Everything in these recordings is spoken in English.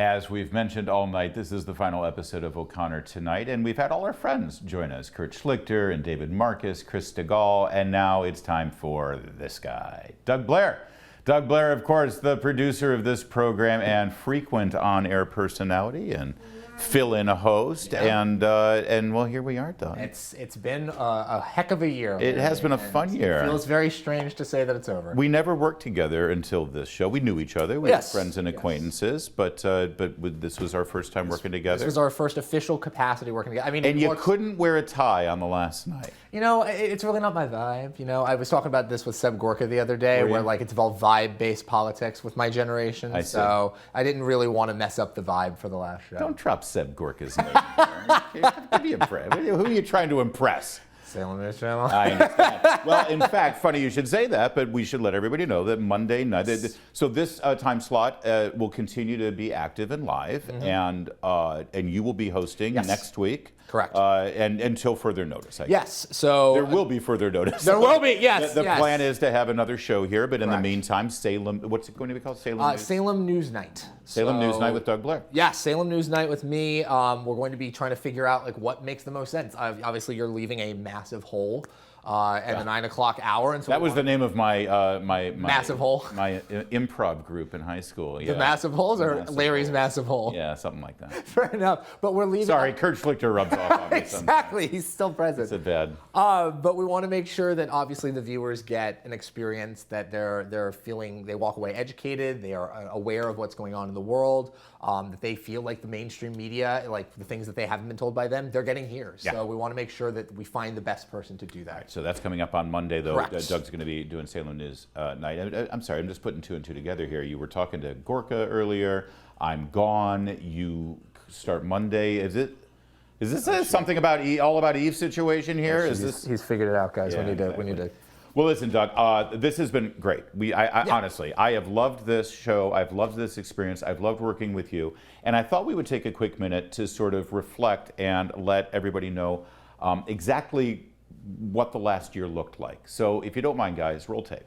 As we've mentioned all night, this is the final episode of O'Connor Tonight, and we've had all our friends join us. Kurt Schlichter and David Marcus, Chris DeGaulle, and now it's time for this guy, Doug Blair. Doug Blair, of course, the producer of this program and frequent on-air personality and fill-in host, yeah. and well, here we are, Doug. It's been a heck of a year. It has been a fun year. It feels very strange to say that it's over. We never worked together until this show. We knew each other. We were friends and acquaintances, but this was our first time working together. This was our first official capacity working together. I mean, and you couldn't wear a tie on the last night. You know, it's really not my vibe. You know, I was talking about this with Seb Gorka the other day, where like it's about vibe-based politics with my generation. So I didn't really want to mess up the vibe for the last show. Don't drop Seb Gorka's name. Who are you trying to impress? Salem News Channel. I understand. Well, in fact, funny you should say that, but we should let everybody know that Monday night. So this time slot will continue to be active and live, and you will be hosting next week. Correct. And until further notice, I guess. So there will be further notice. There will be, yes. The plan is to have another show here, but in the meantime, Salem. What's it going to be called? Salem News Night. Salem News Night with Doug Blair. Yeah, Salem News Night with me. We're going to be trying to figure out like what makes the most sense. Obviously, you're leaving a massive hole at the 9 o'clock hour, and so that was the name of my massive hole. My improv group in high school. Yeah. The Massive Holes or Larry's Massive Hole? Yeah, something like that. Fair enough. But we're leaving. Sorry, Kurt Schlichter rubs off on me. Exactly, he's still present. It's bad. But we want to make sure that obviously the viewers get an experience that they're feeling, they walk away educated, they are aware of what's going on in the world, that they feel like the mainstream media, like the things that they haven't been told by them, they're getting here. Yeah. So we want to make sure that we find the best person to do that. Right, so that's coming up on Monday, though. Correct. Doug's going to be doing Salem News Night. I'm sorry, I'm just putting two and two together here. You were talking to Gorka earlier. I'm gone. You start Monday. Is this something about all about Eve situation here? He's figured it out, guys. Yeah, we need to. Well, listen, Doug, this has been great. Honestly, I have loved this show. I've loved this experience. I've loved working with you. And I thought we would take a quick minute to sort of reflect and let everybody know exactly what the last year looked like. So if you don't mind, guys, roll tape.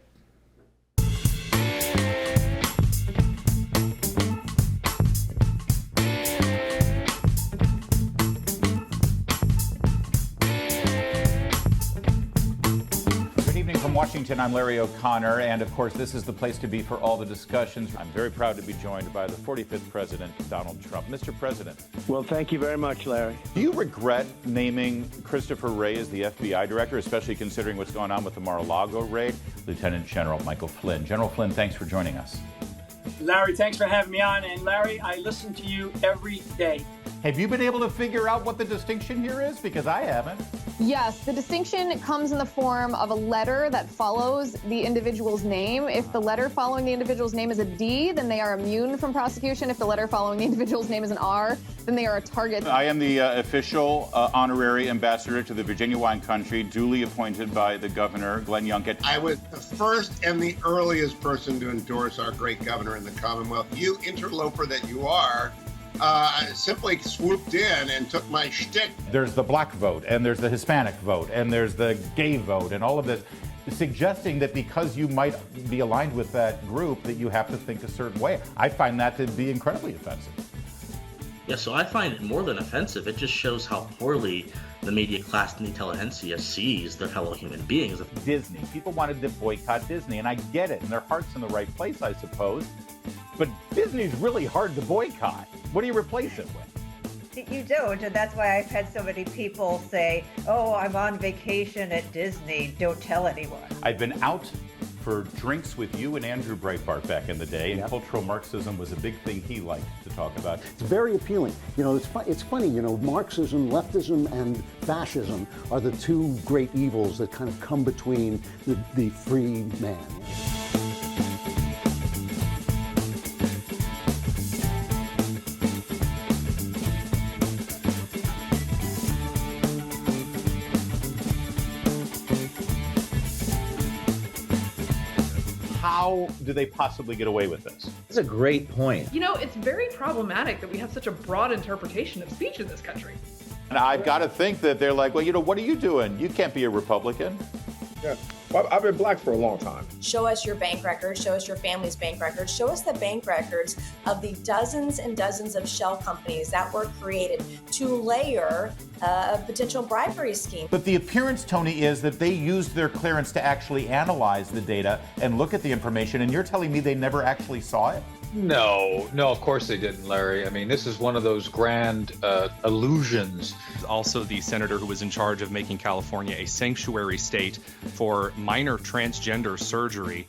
Washington, I'm Larry O'Connor, and of course this is the place to be for all the discussions. I'm very proud to be joined by the 45th President, Donald Trump. Mr. President. Well, thank you very much, Larry. Do you regret naming Christopher Wray as the FBI director, especially considering what's going on with the Mar-a-Lago raid? Lieutenant General Michael Flynn. General Flynn, thanks for joining us. Larry, thanks for having me on, and Larry, I listen to you every day. Have you been able to figure out what the distinction here is? Because I haven't. Yes, the distinction comes in the form of a letter that follows the individual's name. If the letter following the individual's name is a D, then they are immune from prosecution. If the letter following the individual's name is an R, then they are a target. I am the official honorary ambassador to the Virginia wine country, duly appointed by the governor, Glenn Youngkin. I was the first and the earliest person to endorse our great governor in the Commonwealth. You interloper that you are, simply swooped in and took my shtick. There's the black vote, and there's the Hispanic vote, and there's the gay vote, and all of this, suggesting that because you might be aligned with that group, that you have to think a certain way. I find that to be incredibly offensive. Yeah, so I find it more than offensive. It just shows how poorly the media class and the intelligentsia sees their fellow human beings. Disney. People wanted to boycott Disney, and I get it, and their heart's in the right place, I suppose. But Disney's really hard to boycott. What do you replace it with? You don't, and that's why I've had so many people say, oh, I'm on vacation at Disney, don't tell anyone. I've been out for drinks with you and Andrew Breitbart back in the day, and cultural Marxism was a big thing he liked to talk about. It's very appealing. You know, it's funny, you know, Marxism, leftism, and fascism are the two great evils that kind of come between the free man. How do they possibly get away with this? That's a great point. You know, it's very problematic that we have such a broad interpretation of speech in this country. And I've got to think that they're like, well, you know, what are you doing? You can't be a Republican. Yeah. Well, I've been black for a long time. Show us your bank records, show us your family's bank records, show us the bank records of the dozens and dozens of shell companies that were created to layer a potential bribery scheme. But the appearance, Tony, is that they used their clearance to actually analyze the data and look at the information, and you're telling me they never actually saw it? No, of course they didn't, Larry. I mean, this is one of those grand illusions. Also, the senator who was in charge of making California a sanctuary state for minor transgender surgery,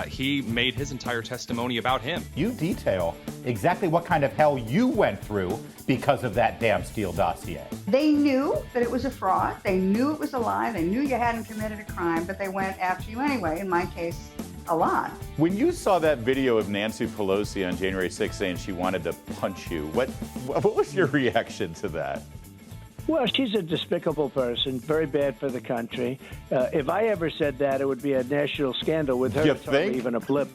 he made his entire testimony about him. You detail exactly what kind of hell you went through because of that damn Steele dossier. They knew that it was a fraud. They knew it was a lie. They knew you hadn't committed a crime, but they went after you anyway. In my case, a lot. When you saw that video of Nancy Pelosi on January 6th saying she wanted to punch you, what was your reaction to that? Well, she's a despicable person, very bad for the country. If I ever said that, it would be a national scandal. With her, You it's hardly think? even a blip.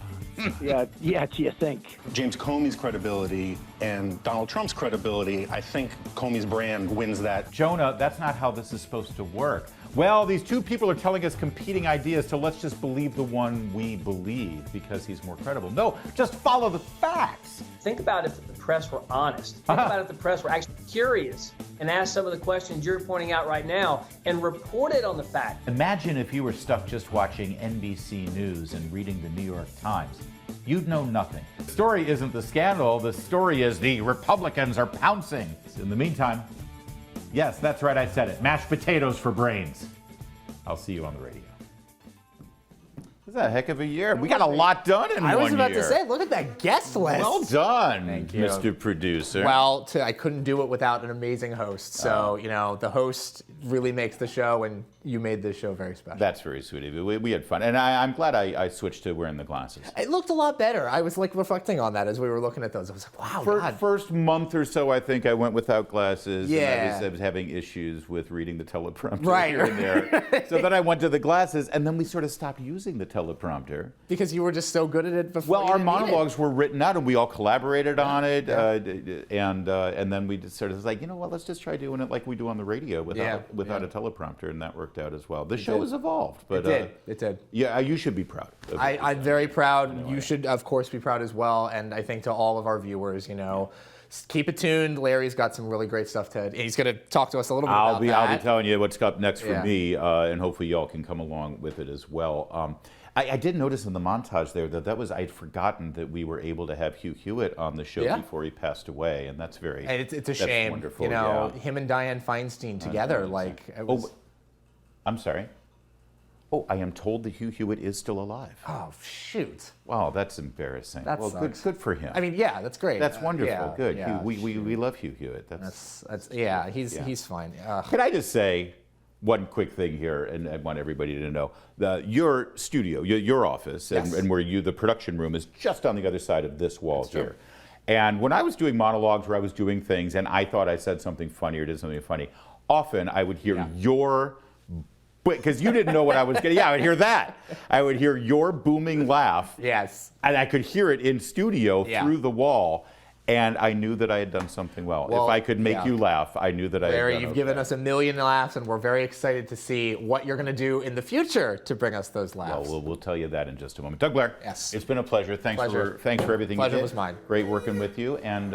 Yeah, you think. James Comey's credibility and Donald Trump's credibility, I think Comey's brand wins that. Jonah, that's not how this is supposed to work. Well, these two people are telling us competing ideas, so let's just believe the one we believe because he's more credible. No, just follow the facts. Think about if the press were honest. Think about if the press were actually curious and asked some of the questions you're pointing out right now and reported on the fact. Imagine if you were stuck just watching NBC News and reading the New York Times. You'd know nothing. The story isn't the scandal, the story is the Republicans are pouncing. In the meantime, yes, that's right, I said it. Mashed potatoes for brains. I'll see you on the radio. This is a heck of a year. We got a lot done in 1 year. I was about to say, look at that guest list. Well done, Thank you. Mr. Producer. Well, I couldn't do it without an amazing host. So, the host really makes the show, and you made this show very special. That's very sweet of you. We had fun. And I'm glad I switched to wearing the glasses. It looked a lot better. I was reflecting on that as we were looking at those. I was like, wow, God. First month or so, I think I went without glasses. Yeah. And I was having issues with reading the teleprompter Right. here and there. So then I went to the glasses, and then we sort of stopped using the teleprompter. Because you were just so good at it before. Well, our monologues were written out, and we all collaborated on it. And then we just sort of was like, you know what, let's just try doing it like we do on the radio without a teleprompter, and that worked out as well. The show has evolved. But, It did. Yeah, you should be proud. I'm very proud. You should, of course, be proud as well. And I think to all of our viewers, keep it tuned. Larry's got some really great stuff he's going to talk to us a little bit about that. I'll be telling you what's up next for me, and hopefully y'all can come along with it as well. I did notice in the montage there that I'd forgotten that we were able to have Hugh Hewitt on the show before he passed away, and that's very. And it's a shame, wonderful. Him and Dianne Feinstein together, I'm sorry. Oh, I am told that Hugh Hewitt is still alive. Oh, shoot. Wow, that's embarrassing. That well, sucks. Good for him. I mean, yeah, that's great. That's wonderful. Good. Yeah, we love Hugh Hewitt. He's fine. Can I just say one quick thing here, and I want everybody to know, your studio, your office, and where the production room is just on the other side of this wall here. And when I was doing monologues where I was doing things and I thought I said something funny or did something funny, often I would hear your, because you didn't know what I was getting. Yeah, I would hear that. I would hear your booming laugh. Yes. And I could hear it in studio through the wall. And I knew that I had done something well. If I could make you laugh, I knew that I had done Larry, you've given us 1 million laughs, and we're very excited to see what you're going to do in the future to bring us those laughs. Well, we'll tell you that in just a moment. Doug Blair, yes, it's been a pleasure. Thanks for everything Pleasure you did. was mine. Great working with you, and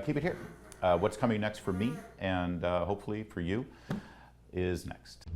keep it here. What's coming next for me, and hopefully for you, is next.